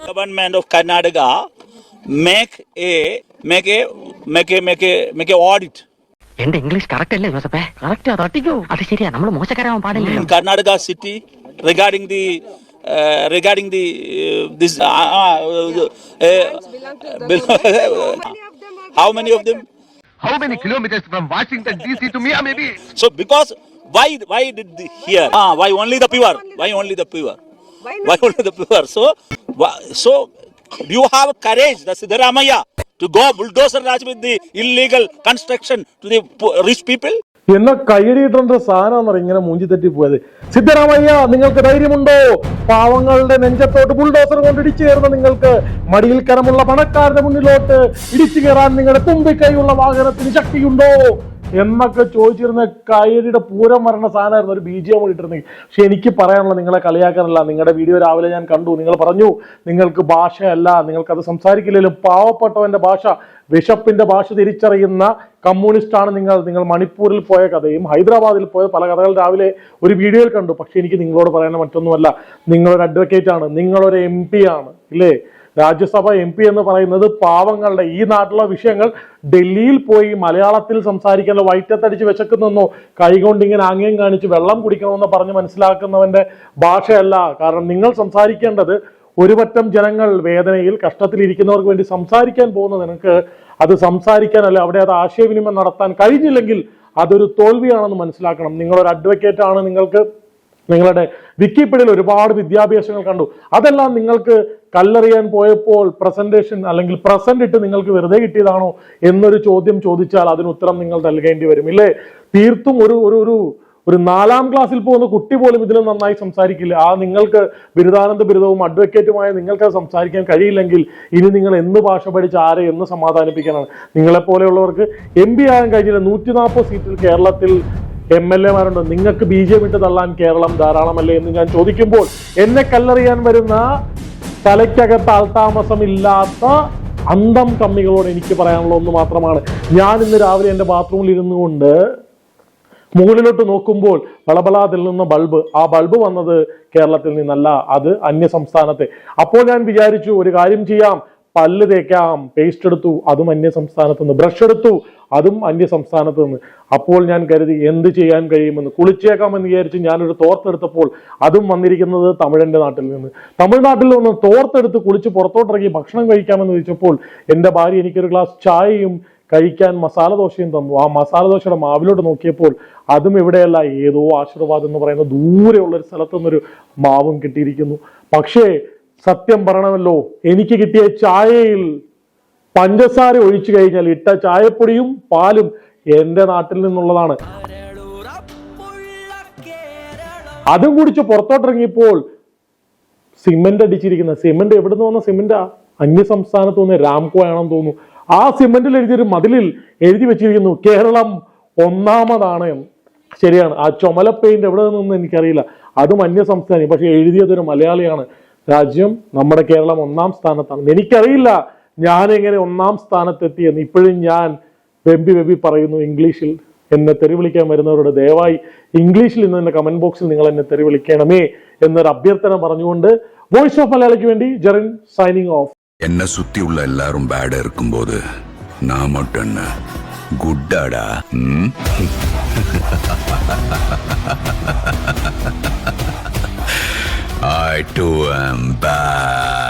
Government of Karnataka make a audit. എന്റെ English correct അല്ലേ ജോസഫേ? Correct, തട്ടിക്കോ. അത് ശരിയാ, നമ്മൾ മോശക്കാരാവാൻ പാടില്ല. In Karnataka city regarding this how many of them? How many kilometers from Washington DC to Miami? So because why did here? Why only the pure? Why only the pure? Why only the pure? So do you have courage, the Siddaramaiah, to go bulldozer Raj with the illegal construction to the rich people? എന്നെ കൈയടിയിട്ടുണ്ട് സാധനം ഇങ്ങനെ മൂഞ്ചി തെറ്റി പോയത്. സിദ്ധരാമയ്യ, നിങ്ങൾക്ക് ധൈര്യമുണ്ടോ? പാവങ്ങളുടെ നെഞ്ചത്തോട്ട് bulldozer കൊണ്ട് ഇടിച്ചു കയറുന്ന നിങ്ങൾക്ക് മടിയിൽ കരമുള്ള പണക്കാരുടെ മുന്നിലോട്ട് ഇടിച്ചു കയറാൻ നിങ്ങളുടെ തുമ്പിക്കൈയുള്ള വാഹനത്തിന് ശക്തിയുണ്ടോ എന്നൊക്കെ ചോദിച്ചിരുന്ന കൈയടിയുടെ പൂരം വരണ സാധനമായിരുന്നു. ഒരു BGM ഇട്ടിരുന്നെങ്കിൽ. പക്ഷെ എനിക്ക് പറയാനുള്ള, നിങ്ങളെ കളിയാക്കാനല്ല. നിങ്ങളുടെ വീഡിയോ രാവിലെ ഞാൻ കണ്ടു. നിങ്ങൾ പറഞ്ഞു നിങ്ങൾക്ക് ഭാഷയല്ല, നിങ്ങൾക്കത് സംസാരിക്കില്ലെങ്കിലും പാവപ്പെട്ടവന്റെ ഭാഷ, വിശപ്പിന്റെ ഭാഷ തിരിച്ചറിയുന്ന കമ്മ്യൂണിസ്റ്റാണ് നിങ്ങൾ മണിപ്പൂരിൽ പോയ കഥയും ഹൈദരാബാദിൽ പോയ പല കഥകൾ രാവിലെ ഒരു വീഡിയോയിൽ കണ്ടു. പക്ഷെ എനിക്ക് നിങ്ങളോട് പറയാൻ മറ്റൊന്നുമല്ല. നിങ്ങളൊരു അഡ്വക്കേറ്റ് ആണ്, നിങ്ങളൊരു MP ആണ്, ഇല്ലേ? രാജ്യസഭ MP എന്ന് പറയുന്നത് പാവങ്ങളുടെ, ഈ നാട്ടിലെ വിഷയങ്ങൾ ഡൽഹിയിൽ പോയി മലയാളത്തിൽ സംസാരിക്കാനോ വയറ്റത്തടിച്ച് വിശക്കുന്നോ കൈകൊണ്ട് ഇങ്ങനെ ആംഗ്യം കാണിച്ച് വെള്ളം കുടിക്കണമെന്ന് പറഞ്ഞ് മനസ്സിലാക്കുന്നവന്റെ ഭാഷയല്ല. കാരണം നിങ്ങൾ സംസാരിക്കേണ്ടത് ഒരു പറ്റം ജനങ്ങൾ വേദനയിൽ കഷ്ടത്തിലിരിക്കുന്നവർക്ക് വേണ്ടി സംസാരിക്കാൻ പോകുന്ന നിനക്ക് അത് സംസാരിക്കാനല്ല, അവിടെ അത് ആശയവിനിമയം നടത്താൻ കഴിഞ്ഞില്ലെങ്കിൽ അതൊരു തോൽവിയാണെന്ന് മനസ്സിലാക്കണം. നിങ്ങളൊരു അഡ്വക്കേറ്റ് ആണ്, നിങ്ങൾക്ക് നിങ്ങളുടെ വിക്കിപീഡിയയിൽ ഒരുപാട് വിദ്യാഭ്യാസങ്ങൾ കണ്ടു. അതെല്ലാം നിങ്ങൾക്ക് കല്ലെറിയാൻ പോയപ്പോൾ പ്രസന്റേഷൻ അല്ലെങ്കിൽ പ്രസന്റ് ഇട്ട് നിങ്ങൾക്ക് വെറുതെ കിട്ടിയതാണോ എന്നൊരു ചോദ്യം ചോദിച്ചാൽ അതിന് ഉത്തരം നിങ്ങൾ നൽകേണ്ടി വരും, ഇല്ലേ? തീർത്തും ഒരു 4ാം ക്ലാസ്സിൽ പോകുന്ന കുട്ടി പോലും ഇതിലും നന്നായി സംസാരിക്കില്ല. നിങ്ങൾക്ക് ബിരുദാനന്ദ ബിരുദവും അഡ്വക്കേറ്റുമായ നിങ്ങൾക്ക് അത് സംസാരിക്കാൻ കഴിയില്ലെങ്കിൽ ഇനി നിങ്ങൾ എന്ത് ഭാഷ പഠിച്ച് ആരെ എന്ന് സമാധാനിപ്പിക്കാനാണ്? നിങ്ങളെപ്പോലെയുള്ളവർക്ക് MP ആകാൻ കഴിഞ്ഞില്ല. 140 സീറ്റിൽ കേരളത്തിൽ MLA മാരുണ്ട്. നിങ്ങൾക്ക് BJP ഇട്ട് തള്ളാൻ കേരളം ധാരാളമല്ലേ എന്ന് ഞാൻ ചോദിക്കുമ്പോൾ എന്നെ കല്ലെറിയാൻ വരുന്ന തലയ്ക്കകത്ത് ആൾതാമസമില്ലാത്ത അന്തം കമ്മികളോട് എനിക്ക് പറയാനുള്ള ഒന്ന് മാത്രമാണ്. ഞാൻ ഇന്ന് രാവിലെ എൻ്റെ ബാത്റൂമിൽ ഇരുന്നു കൊണ്ട് മുകളിലോട്ട് നോക്കുമ്പോൾ വളബലാതിൽ നിന്ന് ആ ബൾബ് വന്നത് കേരളത്തിൽ നിന്നല്ല, അത് അന്യ സംസ്ഥാനത്തെ. അപ്പോൾ ഞാൻ വിചാരിച്ചു ഒരു കാര്യം ചെയ്യാം, പല്ല് തേക്കാം, പേസ്റ്റ് എടുത്തു, അതും അന്യ സംസ്ഥാനത്ത് നിന്ന്, ബ്രഷ് എടുത്തു, അതും അന്യ സംസ്ഥാനത്ത് നിന്ന്. അപ്പോൾ ഞാൻ കരുതി എന്ത് ചെയ്യാൻ കഴിയുമെന്ന്, കുളിച്ചേക്കാമെന്ന് വിചാരിച്ച് ഞാനൊരു തോർത്തെടുത്തപ്പോൾ അതും വന്നിരിക്കുന്നത് തമിഴന്റെ നാട്ടിൽ നിന്ന്. തമിഴ്നാട്ടിൽ നിന്ന് തോർത്തെടുത്ത് കുളിച്ച് പുറത്തോട്ടിറങ്ങി ഭക്ഷണം കഴിക്കാമെന്ന് ചോദിച്ചപ്പോൾ എൻ്റെ ഭാര്യ എനിക്കൊരു ഗ്ലാസ് ചായയും കഴിക്കാൻ മസാല ദോശയും തന്നു. ആ മസാല ദോശയുടെ മാവിലോട്ട് നോക്കിയപ്പോൾ അതും ഇവിടെയല്ല, ഏതോ ആശീർവാദ് എന്ന് പറയുന്ന ദൂരെയുള്ളൊരു സ്ഥലത്തു നിന്നൊരു മാവും കിട്ടിയിരിക്കുന്നു. പക്ഷേ സത്യം പറയണമല്ലോ, എനിക്ക് കിട്ടിയ ചായയിൽ പഞ്ചസാര ഒഴിച്ചു കഴിഞ്ഞാൽ ഇട്ട ചായപ്പൊടിയും പാലും എൻ്റെ നാട്ടിൽ നിന്നുള്ളതാണ്. അതും കുടിച്ച് പുറത്തോട്ടിറങ്ങിയപ്പോൾ സിമെന്റ് അടിച്ചിരിക്കുന്ന, സിമെന്റ് എവിടെ നിന്ന് വന്ന സിമെന്റാ? അന്യ സംസ്ഥാനത്ത് നിന്ന്, രാംകോ ആണെന്ന് തോന്നുന്നു. ആ സിമെന്റിൽ എഴുതിയൊരു മതിലിൽ എഴുതി വെച്ചിരിക്കുന്നു കേരളം ഒന്നാമതാണ്. ശരിയാണ്, ആ ചുമല പെയിന്റ് എവിടെ നിന്നൊന്നും എനിക്കറിയില്ല, അതും അന്യ സംസ്ഥാനം. പക്ഷെ എഴുതിയതൊരു മലയാളിയാണ്. രാജ്യം നമ്മുടെ കേരളം 1ാം സ്ഥാനത്താണ്. എനിക്കറിയില്ല ഞാൻ എങ്ങനെ 1ാം സ്ഥാനത്തെത്തിയെന്ന്. ഇപ്പോഴും ഞാൻ വെമ്പി പറയുന്നു ഇംഗ്ലീഷിൽ. എന്നെ തെറി വിളിക്കാൻ വരുന്നവരോട് ദയവായി ഇംഗ്ലീഷിൽ ഇന്ന് എന്റെ കമന്റ് ബോക്സിൽ നിങ്ങൾ എന്നെ തെറി വിളിക്കണമേ എന്നൊരു അഭ്യർത്ഥന പറഞ്ഞുകൊണ്ട് വോയിസ് ഓഫ് മലയാളിക്ക് വേണ്ടി ജെറിൻ സൈനിങ് ഓഫ്. എന്നെ സുത്തിയുള്ള എല്ലാരും ബാഡ് ഇരിക്കുമ്പോது நான் மட்டும் என்ன குட்டாடா? I too am bad.